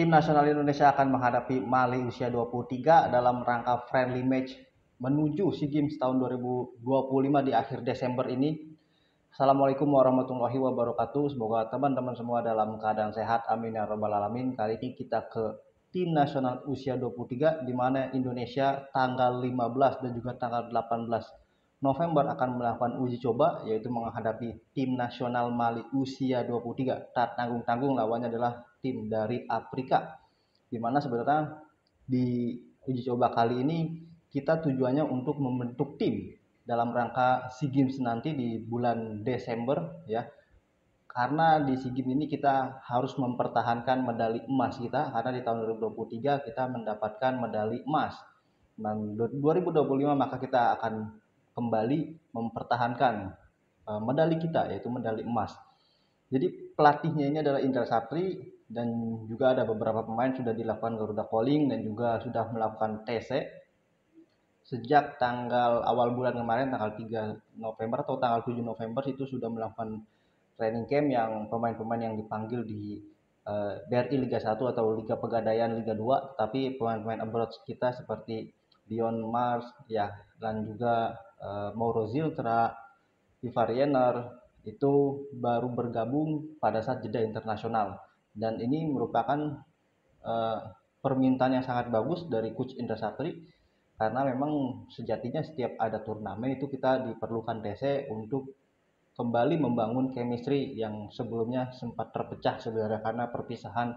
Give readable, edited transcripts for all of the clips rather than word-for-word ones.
Tim nasional Indonesia akan menghadapi Mali usia 23 dalam rangka friendly match menuju SEA Games tahun 2025 di akhir Desember ini. Assalamualaikum warahmatullahi wabarakatuh. Semoga teman-teman semua dalam keadaan sehat. Amin ya rabbal alamin. Kali ini kita ke tim nasional usia 23 di mana Indonesia tanggal 15 dan juga tanggal 18 November akan melakukan uji coba, yaitu menghadapi tim nasional Mali usia 23. Tak tanggung-tanggung lawannya adalah tim dari Afrika. Di mana sebenarnya di uji coba kali ini kita tujuannya untuk membentuk tim dalam rangka SEA Games nanti di bulan Desember ya. Karena di SEA Games ini kita harus mempertahankan medali emas kita, karena di tahun 2023 kita mendapatkan medali emas. Dan 2025 maka kita akan kembali mempertahankan medali kita, yaitu medali emas. Jadi pelatihnya ini adalah Indra Sapri, dan juga ada beberapa pemain sudah dilakukan Garuda Calling dan juga sudah melakukan TC sejak tanggal awal bulan kemarin, tanggal 3 November atau tanggal 7 November itu sudah melakukan training camp yang pemain-pemain yang dipanggil di BRI Liga 1 atau Liga Pegadaian Liga 2, tapi pemain-pemain abroad kita seperti Dion Mars ya, dan juga Mauro Ziltra, Ivar Yener itu baru bergabung pada saat jeda internasional, dan ini merupakan uh, permintaan yang sangat bagus dari Coach Indra Sapri, karena memang sejatinya setiap ada turnamen itu kita diperlukan TC untuk kembali membangun chemistry yang sebelumnya sempat terpecah sebenarnya karena perpisahan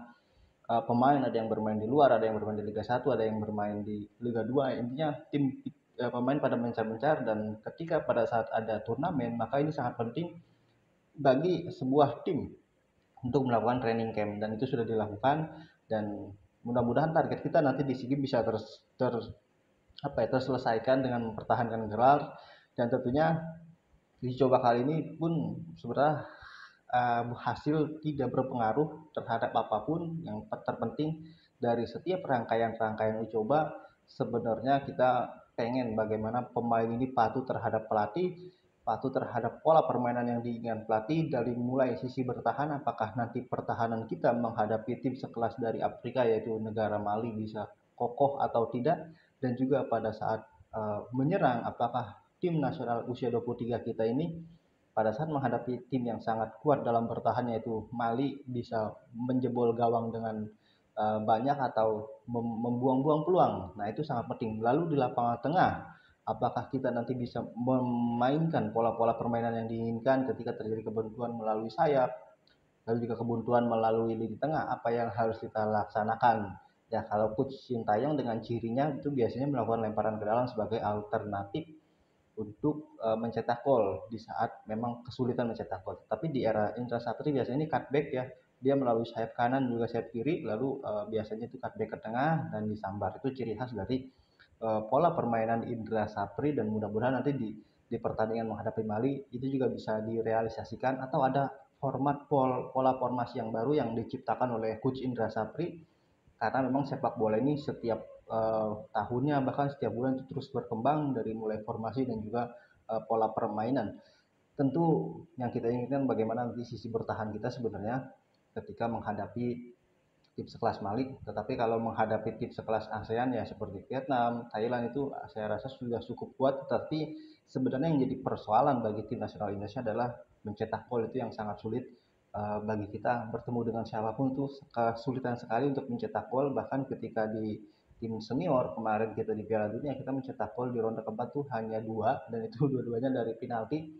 pemain, ada yang bermain di luar, ada yang bermain di Liga 1, ada yang bermain di Liga 2. Intinya tim pemain pada mencar-mencar, dan ketika pada saat ada turnamen maka ini sangat penting bagi sebuah tim untuk melakukan training camp, dan itu sudah dilakukan. Dan mudah-mudahan target kita nanti di SEA Games bisa terselesaikan dengan mempertahankan gelar. Dan tentunya uji coba kali ini pun sebenarnya hasil tidak berpengaruh terhadap apapun. Yang terpenting dari setiap rangkaian-rangkaian uji coba sebenarnya kita pengen bagaimana pemain ini patuh terhadap pelatih, patuh terhadap pola permainan yang diinginkan pelatih. Dari mulai sisi bertahan, apakah nanti pertahanan kita menghadapi tim sekelas dari Afrika yaitu negara Mali bisa kokoh atau tidak, dan juga pada saat menyerang apakah tim nasional usia 23 kita ini pada saat menghadapi tim yang sangat kuat dalam bertahan yaitu Mali bisa menjebol gawang dengan banyak atau membuang-buang peluang. Nah, itu sangat penting. Lalu di lapangan tengah, apakah kita nanti bisa memainkan pola-pola permainan yang diinginkan ketika terjadi kebuntuan melalui sayap, lalu juga kebuntuan melalui lini tengah, apa yang harus kita laksanakan. Ya, kalau Coach Sintayong dengan cirinya itu biasanya melakukan lemparan ke dalam sebagai alternatif untuk mencetak gol di saat memang kesulitan mencetak gol. Tapi di era Indra Sapri biasanya ini cutback ya, dia melalui sayap kanan juga sayap kiri, lalu biasanya itu cutback ke tengah dan disambar. Itu ciri khas dari pola permainan Indra Sapri, dan mudah-mudahan nanti di pertandingan menghadapi Mali itu juga bisa direalisasikan, atau ada format pola formasi yang baru yang diciptakan oleh Coach Indra Sapri, karena memang sepak bola ini setiap tahunnya bahkan setiap bulan itu terus berkembang dari mulai formasi dan juga pola permainan. Tentu yang kita inginkan bagaimana nanti sisi bertahan kita sebenarnya ketika menghadapi tim sekelas Mali. Tetapi kalau menghadapi tim sekelas ASEAN ya seperti Vietnam, Thailand, itu saya rasa sudah cukup kuat. Tetapi sebenarnya yang jadi persoalan bagi tim nasional Indonesia adalah mencetak gol, itu yang sangat sulit. Bagi kita bertemu dengan siapapun itu kesulitan sekali untuk mencetak gol. Bahkan ketika di tim senior kemarin kita di Piala Dunia, kita mencetak gol di ronde keempat tuh hanya 2, dan itu dua-duanya dari penalti.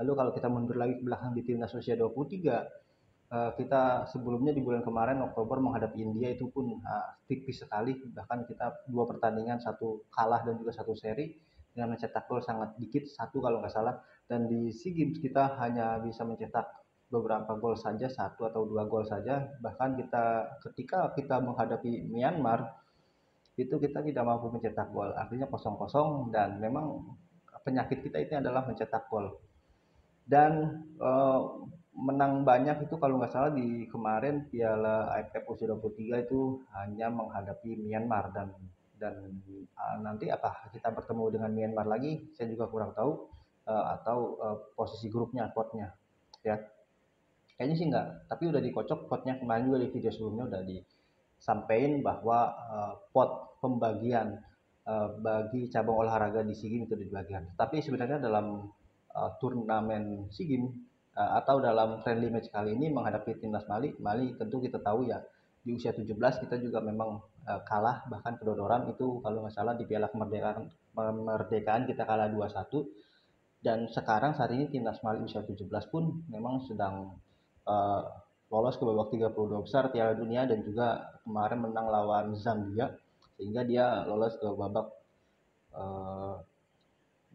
Lalu kalau kita mundur lagi ke belakang di timnas usia 23, kita sebelumnya di bulan kemarin Oktober menghadapi India itu pun tipis sekali, bahkan kita 2 pertandingan, 1 kalah dan juga 1 seri dengan mencetak gol sangat dikit, 1 kalau nggak salah. Dan di SEA Games kita hanya bisa mencetak beberapa gol saja, 1 atau 2 gol saja. Bahkan ketika kita menghadapi Myanmar itu kita tidak mampu mencetak gol, artinya kosong-kosong. Dan memang penyakit kita itu adalah mencetak gol. Dan menang banyak itu kalau nggak salah di kemarin Piala AFF U23 itu hanya menghadapi Myanmar, dan nanti apa kita bertemu dengan Myanmar lagi saya juga kurang tahu, atau posisi grupnya, potnya ya, kayaknya sih enggak, tapi udah dikocok potnya kemarin juga di video sebelumnya udah sampaikan bahwa pot pembagian bagi cabang olahraga di SEA Games itu dibagikan. Tapi sebenarnya dalam turnamen SEA Games atau dalam friendly match kali ini menghadapi timnas Mali, Mali tentu kita tahu ya di usia 17 kita juga memang kalah, bahkan kedodoran itu kalau nggak salah di Piala Kemerdekaan kita kalah 2-1. Dan sekarang saat ini timnas Mali usia 17 pun memang sedang uh, lolos ke babak 32 besar Piala Dunia dan juga kemarin menang lawan Zambia sehingga dia lolos ke babak uh,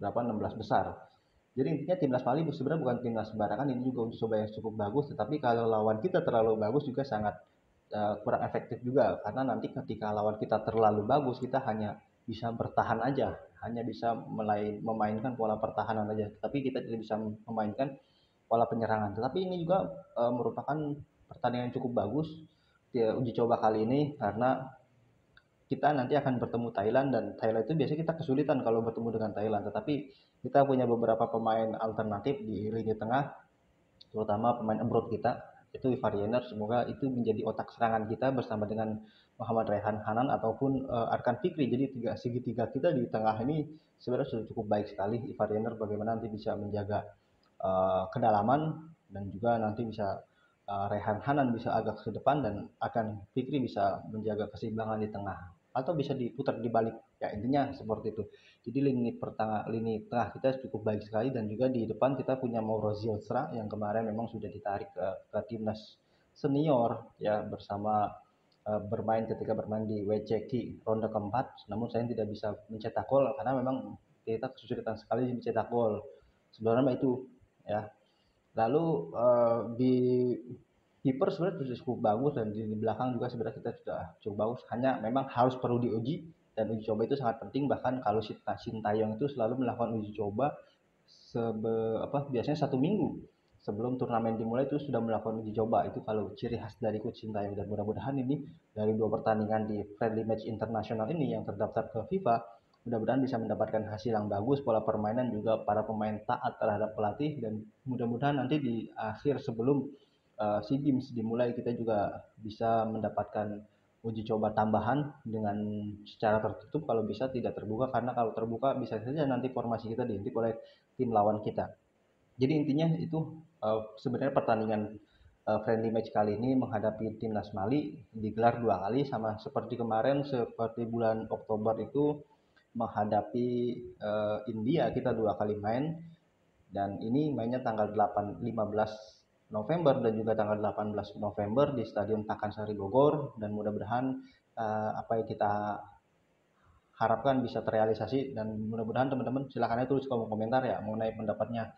16 besar. Jadi intinya timnas Mali sebenarnya bukan timnas sembarangan, ini juga uji coba yang cukup bagus, tetapi kalau lawan kita terlalu bagus juga sangat kurang efektif juga, karena nanti ketika lawan kita terlalu bagus kita hanya bisa bertahan aja, hanya bisa memainkan pola pertahanan aja, tapi kita tidak bisa memainkan pola penyerangan. Tetapi ini juga merupakan pertandingan yang cukup bagus di uji coba kali ini, karena kita nanti akan bertemu Thailand, dan Thailand itu biasanya kita kesulitan kalau bertemu dengan Thailand, tetapi kita punya beberapa pemain alternatif di lini tengah, terutama pemain abroad kita itu Ivar Yener. Semoga itu menjadi otak serangan kita bersama dengan Muhammad Rehan Hanan ataupun Arkan Fikri. Jadi segitiga kita di tengah ini sebenarnya sudah cukup baik sekali. Ivar Yener bagaimana nanti bisa menjaga kedalaman, dan juga nanti bisa Rehan Hanan bisa agak ke depan, dan Arkan Fikri bisa menjaga keseimbangan di tengah, atau bisa diputar di balik ya, intinya seperti itu. Jadi lini tengah kita cukup baik sekali, dan juga di depan kita punya Mauro Zilstra yang kemarin memang sudah ditarik ke timnas senior ya, bersama ketika bermain di WCQ ronde keempat, namun saya tidak bisa mencetak gol karena memang kita kesulitan sekali mencetak gol sebenarnya itu ya. Lalu di kiper sebenarnya sudah cukup bagus, dan di belakang juga sebenarnya kita sudah cukup bagus, hanya memang harus perlu diuji, dan uji coba itu sangat penting. Bahkan kalau Sintayong itu selalu melakukan uji coba biasanya 1 minggu sebelum turnamen dimulai itu sudah melakukan uji coba. Itu kalau ciri khas dari coach Sintayong, dan mudah-mudahan ini dari 2 pertandingan di friendly match internasional ini yang terdaftar ke FIFA, mudah-mudahan bisa mendapatkan hasil yang bagus, pola permainan juga para pemain taat terhadap pelatih, dan mudah-mudahan nanti di akhir sebelum SEA Games dimulai kita juga bisa mendapatkan uji coba tambahan dengan secara tertutup, kalau bisa tidak terbuka, karena kalau terbuka bisa saja nanti formasi kita diintip oleh tim lawan kita. Jadi intinya itu sebenarnya pertandingan friendly match kali ini menghadapi timnas Mali digelar 2 kali, sama seperti kemarin, seperti bulan Oktober itu menghadapi India kita 2 kali main, dan ini mainnya tanggal 15 November dan juga tanggal 18 November di Stadion Pakansari Bogor, dan mudah-mudahan apa yang kita harapkan bisa terrealisasi, dan mudah-mudahan teman-teman silahkan aja tulis kolom komentar ya mengenai pendapatnya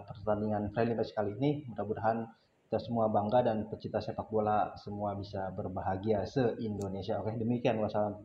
pertandingan friendly match kali ini. Mudah-mudahan kita semua bangga dan pecinta sepak bola semua bisa berbahagia se-Indonesia. Oke, demikian, wassalam.